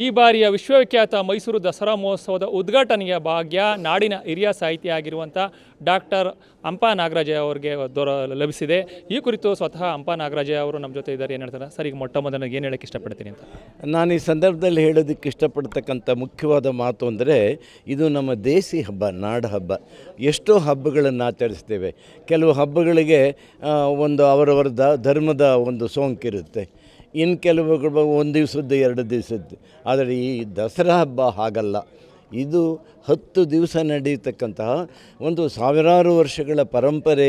ಈ ಬಾರಿಯ ವಿಶ್ವವಿಖ್ಯಾತ ಮೈಸೂರು ದಸರಾ ಮಹೋತ್ಸವದ ಉದ್ಘಾಟನೆಯ ಭಾಗ್ಯ ನಾಡಿನ ಹಿರಿಯ ಸಾಹಿತಿ ಆಗಿರುವಂಥ ಡಾಕ್ಟರ್ ಹಂಪಾ ನಾಗರಾಜಯ್ಯ ಅವರಿಗೆ ಲಭಿಸಿದೆ. ಈ ಕುರಿತು ಸ್ವತಃ ಹಂಪಾ ನಾಗರಾಜಯ್ಯ ಅವರು ನಮ್ಮ ಜೊತೆ ಇದ್ದಾರೆ. ಏನು ಹೇಳ್ತಾರೆ ಸರ್, ಈಗ ಮೊಟ್ಟ ಮೊದಲಿಗೆ ಏನು ಹೇಳೋಕ್ಕೆ ಇಷ್ಟಪಡ್ತೀನಿ ಅಂತ? ನಾನು ಈ ಸಂದರ್ಭದಲ್ಲಿ ಹೇಳೋದಕ್ಕೆ ಇಷ್ಟಪಡ್ತಕ್ಕಂಥ ಮುಖ್ಯವಾದ ಮಾತು ಅಂದರೆ, ಇದು ನಮ್ಮ ದೇಸಿ ಹಬ್ಬ, ನಾಡ ಹಬ್ಬ. ಎಷ್ಟೋ ಹಬ್ಬಗಳನ್ನು ಆಚರಿಸ್ತೇವೆ. ಕೆಲವು ಹಬ್ಬಗಳಿಗೆ ಒಂದು ಅವರವರ ಧರ್ಮದ ಒಂದು ಸೋಂಕಿರುತ್ತೆ. ಇನ್ನು ಕೆಲವುಗಳು ಒಂದು ದಿವಸದ್ದು 2 ದಿವಸದ್ದು. ಆದರೆ ಈ ದಸರಾ ಹಬ್ಬ ಹಾಗಲ್ಲ. ಇದು 10 ದಿವಸ ನಡೆಯತಕ್ಕಂತಹ ಒಂದು ಸಾವಿರಾರು ವರ್ಷಗಳ ಪರಂಪರೆ,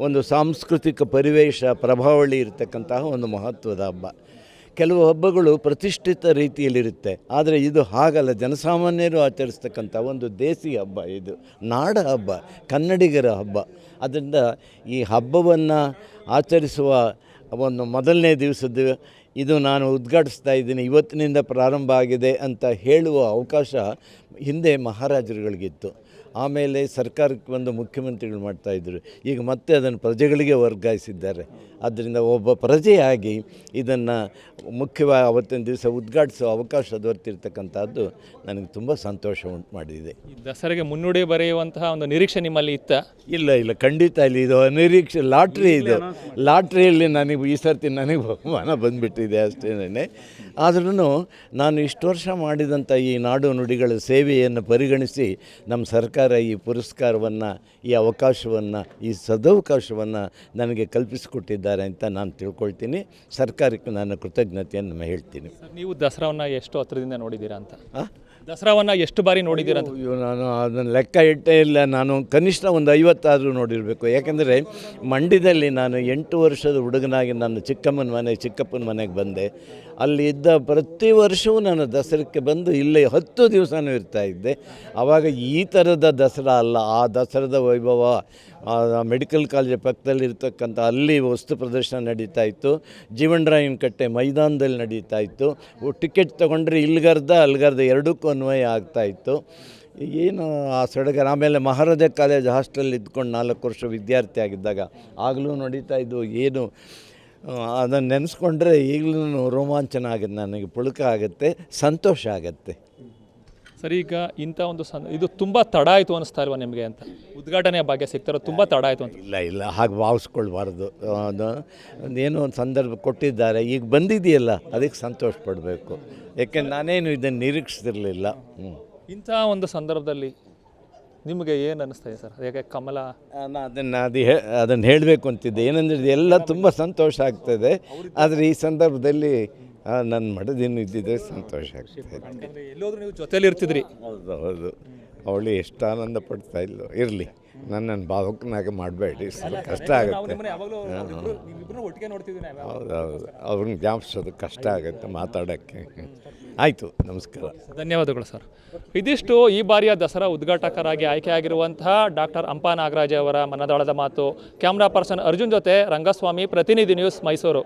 ಒಂದು ಸಾಂಸ್ಕೃತಿಕ ಪರಿವೇಶ, ಪ್ರಭಾವಳಿ ಇರತಕ್ಕಂತಹ ಒಂದು ಮಹತ್ವದ ಹಬ್ಬ. ಕೆಲವು ಹಬ್ಬಗಳು ಪ್ರತಿಷ್ಠಿತ ರೀತಿಯಲ್ಲಿರುತ್ತೆ, ಆದರೆ ಇದು ಹಾಗಲ್ಲ. ಜನಸಾಮಾನ್ಯರು ಆಚರಿಸ್ತಕ್ಕಂಥ ಒಂದು ದೇಸಿ ಹಬ್ಬ, ಇದು ನಾಡ ಹಬ್ಬ, ಕನ್ನಡಿಗರ ಹಬ್ಬ. ಅದರಿಂದ ಈ ಹಬ್ಬವನ್ನು ಆಚರಿಸುವ ಒಂದು ಮೊದಲನೇ ದಿವಸದ್ದು ಇದು ನಾನು ಉದ್ಘಾಟಿಸ್ತಾ ಇದ್ದೀನಿ, ಇವತ್ತಿನಿಂದ ಪ್ರಾರಂಭ ಆಗಿದೆ ಅಂತ ಹೇಳುವ ಅವಕಾಶ ಹಿಂದೆ ಮಹಾರಾಜರುಗಳಿಗಿತ್ತು. ಆಮೇಲೆ ಸರ್ಕಾರಕ್ಕೆ ಒಂದು ಮುಖ್ಯಮಂತ್ರಿಗಳು ಮಾಡ್ತಾಯಿದ್ರು. ಈಗ ಮತ್ತೆ ಅದನ್ನು ಪ್ರಜೆಗಳಿಗೆ ವರ್ಗಾಯಿಸಿದ್ದಾರೆ. ಆದ್ದರಿಂದ ಒಬ್ಬ ಪ್ರಜೆಯಾಗಿ ಇದನ್ನು ಮುಖ್ಯವಾಗಿ ಅವತ್ತಿನ ದಿವಸ ಉದ್ಘಾಟಿಸುವ ಅವಕಾಶ ದೊರೆತಿರ್ತಕ್ಕಂಥದ್ದು ನನಗೆ ತುಂಬ ಸಂತೋಷ ಉಂಟು ಮಾಡಿದೆ. ಈ ದಸರೆಗೆ ಮುನ್ನುಡಿ ಬರೆಯುವಂತಹ ಒಂದು ನಿರೀಕ್ಷೆ ನಿಮ್ಮಲ್ಲಿ ಇತ್ತ? ಇಲ್ಲ, ಖಂಡಿತ ಇಲ್ಲ. ಇದು ನಿರೀಕ್ಷೆ ಲಾಟ್ರಿ. ಇದು ಲಾಟ್ರಿಯಲ್ಲಿ ನನಗೆ ಈ ಸರ್ತಿ ನನಗೆ ಬಹುಮಾನ ಬಂದುಬಿಟ್ಟಿದೆ ಅಷ್ಟೇ. ಆದ್ರೂ ನಾನು ಇಷ್ಟು ವರ್ಷ ಮಾಡಿದಂಥ ಈ ನಾಡು ನುಡಿಗಳ ಸೇವೆಯನ್ನು ಪರಿಗಣಿಸಿ ನಮ್ಮ ಸರ್ಕಾರ ಈ ಪುರಸ್ಕಾರವನ್ನು, ಈ ಅವಕಾಶವನ್ನು, ಈ ಸದವಕಾಶವನ್ನು ನನಗೆ ಕಲ್ಪಿಸಿಕೊಟ್ಟಿದ್ದಾರೆ ಅಂತ ನಾನು ತಿಳ್ಕೊಳ್ತೀನಿ. ಸರ್ಕಾರಕ್ಕೆ ನಾನು ಕೃತಜ್ಞತೆಯನ್ನು ಹೇಳ್ತೀನಿ. ನೀವು ದಸರಾವನ್ನು ಎಷ್ಟು ಹತ್ತಿರದಿಂದ ನೋಡಿದ್ದೀರಾ ಅಂತ? ದಸರಾವನ್ನು ಎಷ್ಟು ಬಾರಿ ನೋಡಿದ್ದೀರಾ ಅಂತ? ನಾನು ಅದನ್ನು ಲೆಕ್ಕ ಇಟ್ಟೇ ಇಲ್ಲ. ನಾನು ಕನಿಷ್ಠ ಒಂದು 50 ನೋಡಿರಬೇಕು. ಯಾಕೆಂದರೆ ಮಂಡ್ಯದಲ್ಲಿ ನಾನು 8 ವರ್ಷದ ಹುಡುಗನಾಗಿ ನಾನು ಚಿಕ್ಕಪ್ಪನ ಮನೆಗೆ ಬಂದೆ. ಅಲ್ಲಿ ಇದ್ದ ಪ್ರತಿ ವರ್ಷವೂ ನಾನು ದಸರಕ್ಕೆ ಬಂದು ಇಲ್ಲೇ 10 ದಿವಸನೂ ಇರ್ತಾಯಿದ್ದೆ. ಆವಾಗ ಈ ಥರದ ದಸರಾ ಅಲ್ಲ, ಆ ದಸರಾದ ವೈಭವ ಮೆಡಿಕಲ್ ಕಾಲೇಜ್ ಪಕ್ಕದಲ್ಲಿ ಇರ್ತಕ್ಕಂಥ ಅಲ್ಲಿ ವಸ್ತು ಪ್ರದರ್ಶನ ನಡೀತಾ ಇತ್ತು. ಜೀವನರಾಯನ ಕಟ್ಟೆ ಮೈದಾನದಲ್ಲಿ ನಡೀತಾ ಇತ್ತು. ಟಿಕೆಟ್ ತೊಗೊಂಡ್ರೆ ಇಲ್ಲಿಗರ್ಧ ಅಲ್ಲಿಗರ್ಧ ಎರಡಕ್ಕೂ ಅನ್ವಯ ಆಗ್ತಾಯಿತ್ತು. ಏನು ಆ ಸಡಗರ. ಆಮೇಲೆ ಮಹಾರಾಜ ಕಾಲೇಜ್ ಹಾಸ್ಟೆಲ್ ಇದ್ಕೊಂಡು 4 ವರ್ಷ ವಿದ್ಯಾರ್ಥಿ ಆಗಿದ್ದಾಗ ಆಗಲೂ ನಡೀತಾ ಇದ್ದು. ಏನು ಅದನ್ನು ನೆನೆಸ್ಕೊಂಡ್ರೆ ಈಗಲೂ ರೋಮಾಂಚನ ಆಗುತ್ತೆ, ನನಗೆ ಪುಳಕ ಆಗುತ್ತೆ, ಸಂತೋಷ ಆಗುತ್ತೆ. ಸರಿ, ಈಗ ಇಂಥ ಒಂದು ಇದು ತುಂಬ ತಡ ಆಯಿತು ಅನ್ನಿಸ್ತಾ ಇಲ್ವಾ ನಿಮಗೆ ಅಂತ? ಉದ್ಘಾಟನೆಯ ಭಾಗ್ಯ ಸಿಗ್ತಾರೋ ತುಂಬ ತಡ ಆಯಿತು ಅಂತ? ಇಲ್ಲ, ಹಾಗೆ ಭಾವಿಸ್ಕೊಳ್ಬಾರ್ದು. ಅದು ಏನೋ ಒಂದು ಸಂದರ್ಭ ಕೊಟ್ಟಿದ್ದಾರೆ, ಈಗ ಬಂದಿದೆಯಲ್ಲ, ಅದಕ್ಕೆ ಸಂತೋಷ ಪಡಬೇಕು. ಯಾಕೆಂದ್ರೆ ನಾನೇನು ಇದನ್ನು ನಿರೀಕ್ಷಿಸಿರಲಿಲ್ಲ. ಇಂಥ ಒಂದು ಸಂದರ್ಭದಲ್ಲಿ ನಿಮಗೆ ಏನು ಅನ್ನಿಸ್ತಾ ಇದೆ ಸರ್? ಯಾಕೆ ಕಮಲ ಅದನ್ನು ಹೇಳಬೇಕು ಅಂತಿದ್ದೆ. ಏನಂದರೆ ಎಲ್ಲ ತುಂಬ ಸಂತೋಷ ಆಗ್ತದೆ. ಆದರೆ ಈ ಸಂದರ್ಭದಲ್ಲಿ ನನ್ನ ಮಡದಿನೂ ಇದ್ದಿದ್ದರೆ ಸಂತೋಷ ಆಗ್ತದೆ. ಎಲ್ಲೋದ್ರೂ ನೀವು ಜೊತೆಲಿ ಇರ್ತಿದ್ರಿ. ಹೌದು. ಅವಳು ಎಷ್ಟು ಆನಂದ ಪಡ್ತಾ ಇಲ್ಲೋ. ಇರಲಿ, ನನ್ನನ್ನು ಭಾವುಕನಾಗ ಮಾಡಬೇಡಿ, ಕಷ್ಟ ಆಗುತ್ತೆ. ಹೌದು, ಅವ್ರನ್ನ ಜ್ಞಾಪಿಸೋದು ಕಷ್ಟ ಆಗುತ್ತೆ ಮಾತಾಡೋಕ್ಕೆ. ಆಯಿತು, ನಮಸ್ಕಾರ, ಧನ್ಯವಾದಗಳು ಸರ್. ಇದಿಷ್ಟು ಈ ಬಾರಿಯ ದಸರಾ ಉದ್ಘಾಟಕರಾಗಿ ಆಯ್ಕೆಯಾಗಿರುವಂತಹ ಡಾಕ್ಟರ್ ಹಂಪಾ ನಾಗರಾಜ್ ಅವರ ಮನದಾಳದ ಮಾತು. ಕ್ಯಾಮ್ರಾ ಪರ್ಸನ್ ಅರ್ಜುನ್ ಜೊತೆ ರಂಗಸ್ವಾಮಿ, ಪ್ರತಿನಿಧಿ ನ್ಯೂಸ್, ಮೈಸೂರು.